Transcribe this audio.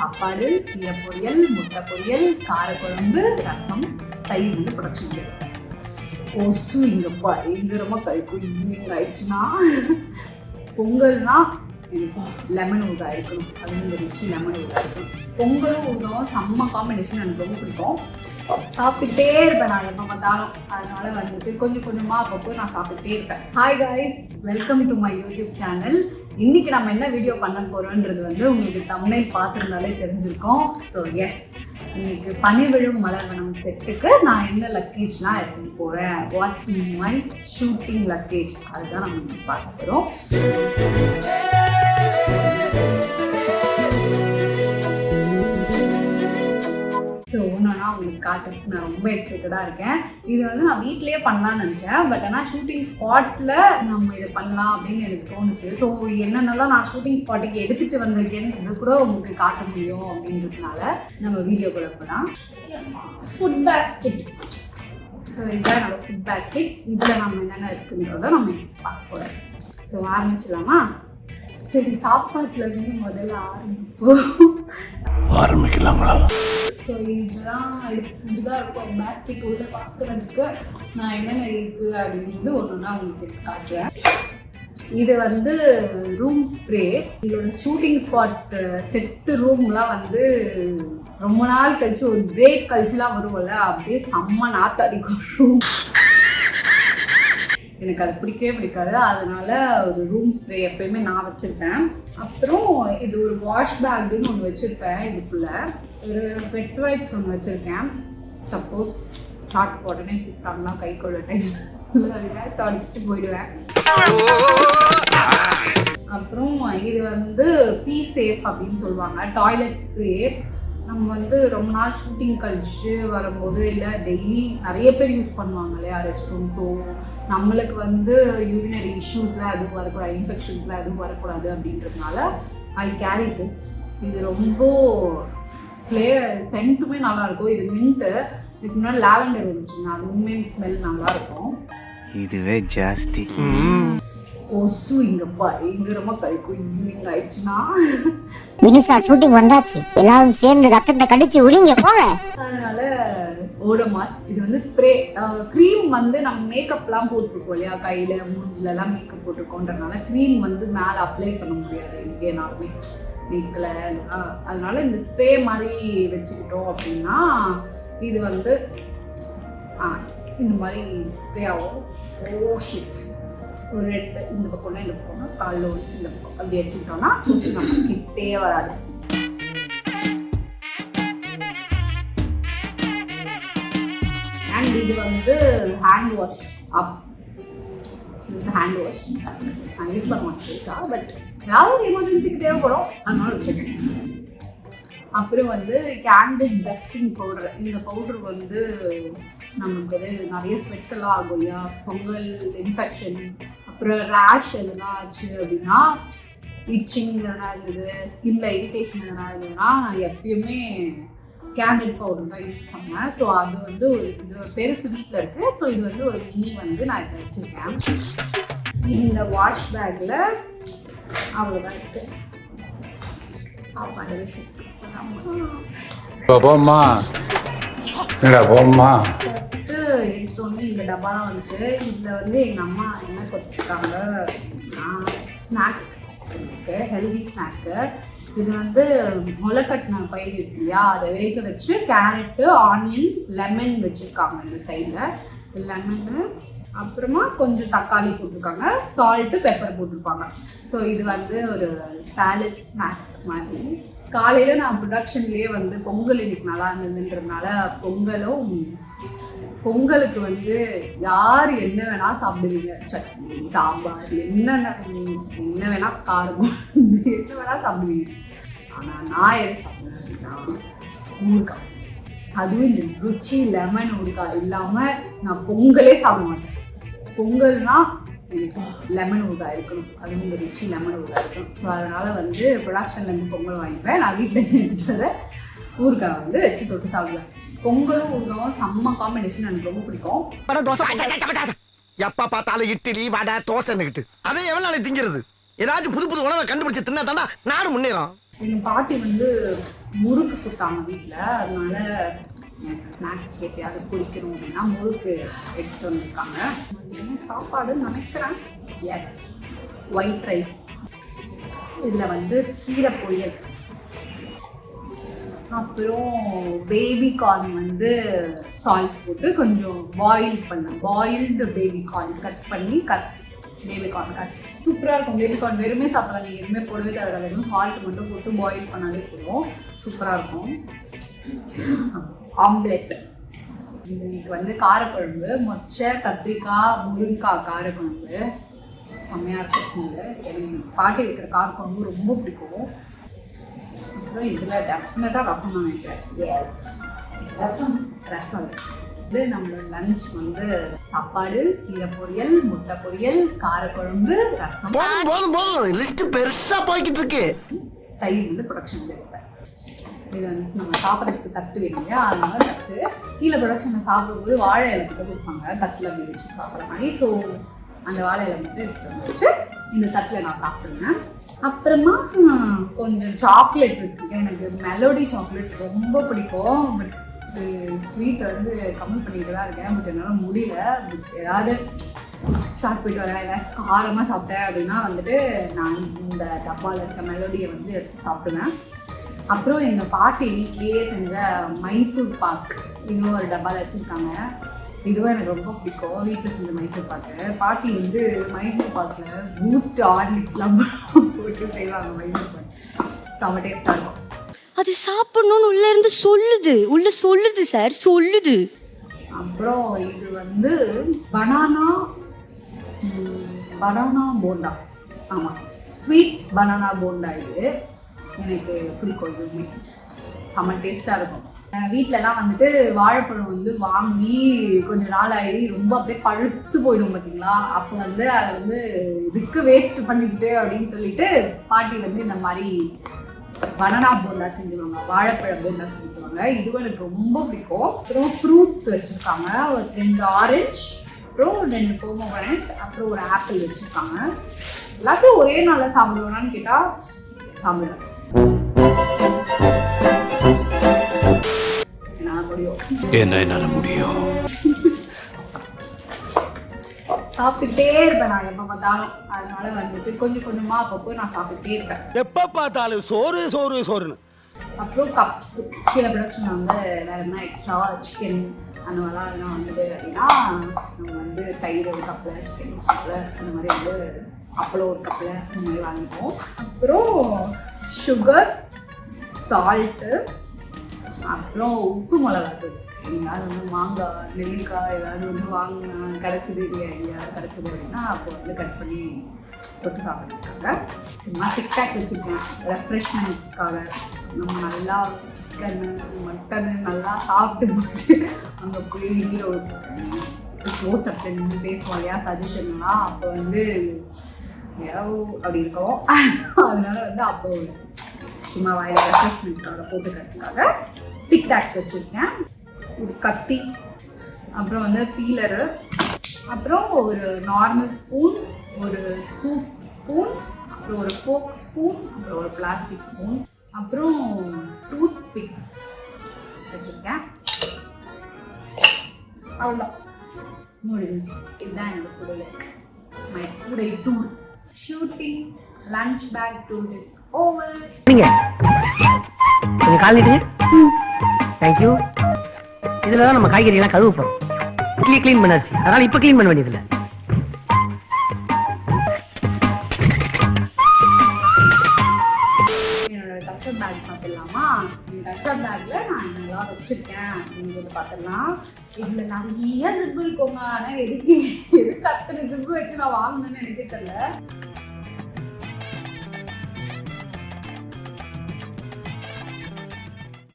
சாப்பாடு, கீரை பொரியல், முட்டை பொரியல், காரக்குழம்பு, ரசம், தயிர் வந்து ப்ரொடக்ஷன். கொசு இங்கே பயங்கரமாக கழிக்கும். ஈவினிங் ஆயிடுச்சுன்னா பொங்கல்னா எனக்கு லெமன் ஊறுகாய் இருக்கணும். அதுவும் இந்த ருச்சி லெமன் ஊறுகாய் இருக்கணும். பொங்கலும் ஊறுகாயும் செம்ம காம்பினேஷன் எனக்கு ரொம்ப பிடிக்கும். சாப்பிட்டுட்டே இருப்பேன் நான் எப்போ பார்த்தாலும். அதனால வந்துட்டு கொஞ்சம் கொஞ்சமாக அப்பப்போ நான் சாப்பிட்டுட்டே இருப்பேன். Hi guys, welcome to my YouTube channel. இன்னைக்கு நம்ம என்ன வீடியோ பண்ண போறோன்றது வந்து உங்களுக்கு தம்ப்நெயில் பார்த்துருந்தாலே தெரிஞ்சிருக்கோம். ஸோ எஸ், இன்னைக்கு பனி விழும் மலர்வனம் செட்டுக்கு நான் என்ன லக்கேஜ்லாம் எடுத்துகிட்டு போகிறேன், watts in my shooting luggage, அதுதான் நம்ம பார்க்க போகிறோம். ஸோ ஒன்றுனா உங்களுக்கு காட்டுறதுக்கு நான் ரொம்ப எக்ஸைட்டடாக இருக்கேன். இது வந்து நான் வீட்லேயே பண்ணலான்னு நினச்சேன். பட் ஆனால் ஷூட்டிங் ஸ்பாட்டில் நம்ம இதை பண்ணலாம் அப்படின்னு எனக்கு தோணுச்சு. ஸோ என்னென்னலாம் நான் ஷூட்டிங் ஸ்பாட்டுக்கு எடுத்துகிட்டு வந்திருக்கேன்னு கூட உங்களுக்கு காட்ட முடியும் அப்படின்றதுனால நம்ம வீடியோக்குள்ள போகலாம். Food basket. ஸோ இதுதான் என்னோட ஃபுட் பேஸ்கெட். இதில் நம்ம என்னென்ன இருக்குன்றத நம்ம பார்க்க போகிறோம். ஸோ ஆரம்பிச்சிடலாமா? சரி, சாப்பாட்டுலேருந்து முதல்ல ஆரம்பிக்கலாங்களா? ஸோ இதுதான் இருக்கும் பேஸ்கெட் உள்ள பார்க்குறதுக்கு. நான் என்னென்ன இருக்குது அப்படின்றது ஒன்றுனா உங்களுக்கு எடுத்து காட்டுறேன். இது வந்து ரூம் ஸ்ப்ரே. இதோட ஷூட்டிங் ஸ்பாட் செட்டு ரூம்லாம் வந்து ரொம்ப நாள் கழிச்சு ஒரு பிரேக் கழிச்சுலாம் வருவோம்ல, அப்படியே செம்ம நாற்று அடிக்கும் ரூம். எனக்கு அது பிடிக்கவே பிடிக்காது. அதனால ஒரு ரூம் ஸ்ப்ரே எப்பயுமே நான் வச்சுருப்பேன். அப்புறம் இது ஒரு வாஷ் பேக்குன்னு ஒன்று வச்சுருப்பேன். இதுக்குள்ள ஒரு வெட் வைப்ஸ் ஒன்று வச்சுருக்கேன். சப்போஸ் ஷார்ட் உடனே கூப்பிட்டாங்கன்னா கை கொள்ளட்டேன் தொடச்சிட்டு போயிடுவேன். அப்புறம் இது வந்து பி சேஃப் அப்படின்னு சொல்லுவாங்க, டாய்லெட் ஸ்ப்ரே. நம்ம வந்து ரொம்ப நாள் ஷூட்டிங் கழிச்சு வரும்போது இல்லை டெய்லி நிறைய பேர் யூஸ் பண்ணுவாங்க இல்லையா ரெஸ்ட் ரூம். ஸோ நம்மளுக்கு வந்து யூரினரி இஷ்யூஸ்லாம் எதுவும் வரக்கூடாது, இன்ஃபெக்ஷன்ஸ்லாம் எதுவும் வரக்கூடாது அப்படின்றதுனால ஐ கேரி திஸ். இது ரொம்ப சென்ட்டுமே நல்லாயிருக்கும். இது மின்ட்டு. இதுக்கு முன்னாடி லாவெண்டர் வந்துச்சுங்க, அது உண்மையான ஸ்மெல் நல்லாயிருக்கும். இதுவே ஜாஸ்தி. கொசு இங்கே பயங்கரமாக கழிக்கும். ஈவினிங் ஆயிடுச்சுன்னா வினுஷா ஷூட்டிங் வந்தாச்சு, எல்லாரும் சேர்ந்து ரத்தத்தை கடிச்சு உரிங்க போங்க. அதனால ஓடோமாஸ். இது வந்து ஸ்ப்ரே. க்ரீம் வந்து நம்ம மேக்கப்லாம் போட்டிருக்கோம் இல்லையா, கையில் மூஞ்சிலலாம் மேக்கப் போட்டிருக்கோன்றதுனால க்ரீம் வந்து மேலே அப்ளை பண்ண முடியாது எங்கேனாலுமே நெக்கில். அதனால இந்த ஸ்ப்ரே மாதிரி வச்சுக்கிட்டோம் அப்படின்னா இது வந்து இந்த மாதிரி ஸ்ப்ரே ஆகும். Oh shit. ஒரு ரெண்டு இந்த பக்கம்னா இந்த பக்கம்னா காலில் ஒன்று இந்த பக்கம் அப்படி வச்சுக்கிட்டோம்னா கொஞ்சம் நம்ம கிட்டே வராது. அண்ட் இது வந்து hand wash up. Hand wash நான் யூஸ் பண்ண மாட்டேன் பெருசாக, பட் ஏதாவது எமர்ஜென்சிக்கு தேவைப்படும் அதனால வச்சுருக்கேன். அப்புறம் வந்து கேண்டிட் டஸ்டிங் பவுடர். இந்த பவுடர் வந்து நமக்கு வந்து நிறைய ஸ்வெட்டெல்லாம் ஆகும் இல்லையா, பொங்கல் இன்ஃபெக்ஷன், அப்புறம் ரேஷ் எதுனா ஆச்சு அப்படின்னா, இச்சிங் எதனா இருந்தது, ஸ்கின்ல இரிட்டேஷன் எதனா இருந்ததுன்னா நான் எப்பயுமே கேண்டிட் பவுடர் தான் யூஸ் பண்ணுவேன். ஸோ அது வந்து இது ஒரு பெருசு வீட்டில் இருக்குது. ஸோ இது வந்து ஒரு மினி வந்து நான் இதை வச்சுருக்கேன். இந்த வாஷ் பேக்கில் அவ்வளோதான் இருக்குது. சாப்பாடு விஷயத்துக்கு போம்மா ஃபஸ்ட்டு எடுத்தோடனே இந்த டப்பா தான் வந்துச்சு. இதில் வந்து எங்கள் அம்மா என்ன கொடுத்துருக்காங்க, ஸ்நாக் இருக்கு, ஹெல்தி ஸ்நாக்கு. இது வந்து முளைக்கட்டின பயிர் இருக்கு இல்லையா, அதை வேக வச்சு கேரட்டு, ஆனியன், லெமன் வச்சுருக்காங்க இந்த சைடில். லெமனு அப்புறமா கொஞ்சம் தக்காளி போட்டிருக்காங்க, சால்ட்டு, பெப்பர் போட்டிருப்பாங்க. ஸோ இது வந்து ஒரு சாலட் ஸ்நாக் மாதிரி. காலையில் நான் ப்ரொடக்ஷன்லேயே வந்து பொங்கல் இன்னைக்கு நல்லா இருந்ததுன்றதுனால பொங்கலுக்கு வந்து யார் என்ன வேணால் சாப்பிடுவீங்க, சட்னி, சாம்பார், என்ன வேணால் காரம் என்ன வேணால் சாப்பிடுவீங்க. ஆனால் நான் எதை சாப்பிடுவேன் அப்படின்னா ஊறுகாய். அதுவும் இந்த ருச்சி லெமன் ஊறுகாய் இல்லாமல் நான் பொங்கலே சாப்பிட மாட்டேன். பொங்கல்னா எனக்கு லெமன் ஊறுகாய் இருக்கணும், அதுவும் இந்த ருச்சி லெமன் ஊறுகாய் இருக்கணும். ஸோ அதனால் வந்து ப்ரொடக்ஷன்லேருந்து பொங்கல் வாங்கிப்பேன். நான் வீட்டில் எடுத்துகிட்டு வர ஊறுகாய் வந்து வச்சு தொட்டு சாப்பிடுவேன். பொங்கலும் ஊறுகாயும் செம்ம காம்பினேஷன், எனக்கு ரொம்ப பிடிக்கும். எப்ப பார்த்தாலும் இட்லி வடை தோசைன்னுக்கிட்டு அதை எவ்வளவு நாளைக்கு திங்கிறது? ஏதாச்சும் புது புது உணவை கண்டுபிடிச்சு தின்னா தாண்டா நானும் முன்னேறோம். எங்கள் பாட்டி வந்து முறுக்கு சுட்டாங்க வீட்டில், அதனால எனக்கு ஸ்நாக்ஸ் எப்பயாவது குடிக்கணும் அப்படின்னா முறுக்கு எடுத்துகிட்டு வந்திருக்காங்க. மதியம் சாப்பாடுன்னு நினைக்கிறேன். Yes, white rice. இதில் வந்து கீரை பொரியல், அப்புறம் பேபி கார்ன் வந்து சால்ட் போட்டு கொஞ்சம் பாயில்டு பேபி கார்ன் கட் பண்ணி பேபி கார்ன் கட்ஸ். சூப்பராக இருக்கும். பேபி கார்ன் வெறுமே சாப்பிடலாம், நீங்கள் எதுவுமே போடவே தேவை, வெறும் சால்ட் மட்டும் போட்டு பாயில் பண்ணாலே போதும், சூப்பராக இருக்கும். ஆம்லெட். இன்னைக்கு வந்து காரக்குழம்பு, மொச்சை கத்திரிக்காய் முருங்கைக்காய் காரக்குழம்பு, செம்மையாக இருக்கும் ஸ்மெல்லு. எனக்கு எங்கள் பாட்டி வைக்கிற காரக்குழம்பு ரொம்ப பிடிக்கும். அப்புறம் இதில் டெஃபினட்டாக ரசம் தான் நினைக்கிறேன். எஸ், ரசம். இது நம்மளோட லஞ்ச் வந்து சாப்பாடு, கீரை பொரியல், முட்டை பொரியல், காரக்குழம்பு, ரசம். போதும் லிஸ்ட் பெருசா போய்கிட்டு இருக்கு. தயிர் வந்து ப்ரொடக்ஷன் வைப்பேன். இது வந்து நம்ம சாப்பிட்றதுக்கு தட்டு வேணும் இல்லையா, அதனால தட்டு. கீழே ப்ரொடக்ஷனில் சாப்பிடும்போது வாழை இலை மட்டும் கொடுப்பாங்க, தட்டில் அப்படி வச்சு சாப்பிட்ற மாதிரி. ஸோ அந்த வாழை இலை மட்டும் எடுத்து வச்சு இந்த தட்டில் நான் சாப்பிடுவேன். அப்புறமா கொஞ்சம் சாக்லேட்ஸ் வச்சுருக்கேன். எனக்கு மெலோடி சாக்லேட் ரொம்ப பிடிக்கும். பட் ஸ்வீட் வந்து கம்மி பண்ணிட்டு தான் இருக்கேன். பட் என்னால் முடியல. பட் ஏதாவது ஷார்ட் போயிட்டு வரேன், ஏதாவது காரமாக சாப்பிட்டேன் அப்படின்னா வந்துட்டு நான் இந்த டப்பாவில் இருக்க மெலோடியை வந்து எடுத்து சாப்பிடுவேன். அப்புறம் எங்கள் பாட்டி வீட்லேயே செஞ்ச மைசூர் பாக் இன்னும் ஒரு டப்பாவில் வச்சுருக்காங்க. இதுவும் எனக்கு ரொம்ப பிடிக்கும். வீட்டில் செஞ்ச மைசூர் பாக்கு. பாட்டி வந்து மைசூர் பாக்கில் பூஸ்ட் ஹார்லிக்ஸ்லாம் போட்டு செய்வாங்க. மைசூர் பாக்கு செம்ம டேஸ்ட்டாக இருக்கும். அது சாப்பிடணும்னு உள்ள சொல்லுது சார், சொல்லுது. அப்புறம் இது வந்து பனானா போண்டா. ஆமாம், ஸ்வீட் பனானா போண்டா. இது எனக்கு பிடிக்கும். இதுவுமே செம்ம டேஸ்ட்டாக இருக்கும். வீட்டிலலாம் வந்துட்டு வாழைப்பழம் வந்து வாங்கி கொஞ்ச நாள் ஆகி ரொம்ப அப்படியே பழுத்து போயிடும் பார்த்தீங்களா. அப்போ வந்து அதை வந்து இதுக்கு வேஸ்ட் பண்ணிக்கிட்டு அப்படின்னு சொல்லிட்டு பாட்டி வந்து இந்த மாதிரி பனானா போண்டா செஞ்சுருவாங்க, வாழைப்பழ போண்டா செஞ்சுருவாங்க. இதுவும் எனக்கு ரொம்ப பிடிக்கும். அப்புறம் ஃப்ரூட்ஸ் வச்சுருக்காங்க. ஒரு 2 ஆரஞ்சு, அப்புறம் 2 போமோகிரானட், அப்புறம் ஒரு ஆப்பிள் வச்சுருக்காங்க. எல்லாத்தையும் ஒரே நாளில் சாப்பிடுவேனான்னு கேட்டால் சாப்பிடுவேன். என்னால முடியும். சாப்பிட்டுட்டே இருப்பேன் நான் எப்போ பார்த்தாலும். அதனால வந்துட்டு கொஞ்சம் கொஞ்சமாக அப்பப்போ நான் சாப்பிட்டுட்டே இருப்பேன். எப்ப பார்த்தாலும் சோறுன்னு. அப்புறம் கப்ஸ். கீழே ப்ரொடக்ஷனில் வந்து வேறு என்ன எக்ஸ்ட்ராவாக சிக்கன் அந்த மாதிரிலாம் எதுனா வந்தது அப்படின்னா நம்ம வந்து தயிர் ஒரு கப்பில், சிக்கன் ஒரு கப்பில், அந்த மாதிரி வந்து அப்பளம் ஒரு கப்பில் இந்த மாதிரி வாங்கிப்போம். அப்புறம் சுகர், சால்ட்டு, அப்புறம் உப்பு மிளகாத்தூள். எங்கேயாவது வந்து மாங்காய், நெல்லிக்காய் ஏதாவது வந்து கிடச்சிது எங்கேயாவது கிடச்சிது அப்படின்னா அப்போ வந்து கட் பண்ணி போட்டு சாப்பிட்ருக்காங்க. சும்மா டிக்டாக் வச்சுருக்கேன் ரெஃப்ரெஷ்மெண்ட்ஸ்க்காக. நம்ம நல்லா சிக்கனு மட்டனு நல்லா சாப்பிட்டு போட்டு அங்கே போய் ஹீரோ க்ளோஸ் அப் பேசுவோம் இல்லையா, சஜஷன்லாம். அப்போ வந்து அப்படி இருக்கும். அதனால வந்து அப்போ சும்மா வாயில் ரெஃப்ரெஷ்மெண்ட்காக போட்டுக்கிறதுக்காக டிக்டாக் வச்சுருக்கேன். ஒரு கத்தி, அப்புறம் வந்து பீலரு, அப்புறம் ஒரு நார்மல் ஸ்பூன், ஒரு சூப் ஸ்பூன், அப்புறம் ஒரு ஃபோக் ஸ்பூன், அப்புறம் ஒரு பிளாஸ்டிக் ஸ்பூன், அப்புறம் டூத் பிக்ஸ் வச்சுருக்கேன். அவ்வளோதான், முடிஞ்சு. இதுதான் என்னோட கூடை மை கூடை tour. Shooting lunch bag tour is over. கொஞ்சம் கால் நீட்டுங்க. தேங்க்யூ. இதுல தான் நம்ம காய்கறி எல்லாம் கழுவ போறோம். இட்லி க்ளீன் பண்ணாச்சு, அதனால இப்ப க்ளீன் பண்ண வேண்டியதில்லை. என்னோட டச்சப் பேக் பார்த்துடலாமா? என் டச்சப் பேக்ல நான் என்னெல்லாம் வச்சிருக்கேன் அப்படிங்கிறத பார்த்துடலாம். இதுல நிறைய ஜிப்பு இருக்குங்க. ஆனால் எதுக்கு அத்தனை ஜிப்பு வச்சு நான் வாங்கணும்னு எனக்கே தெரியல.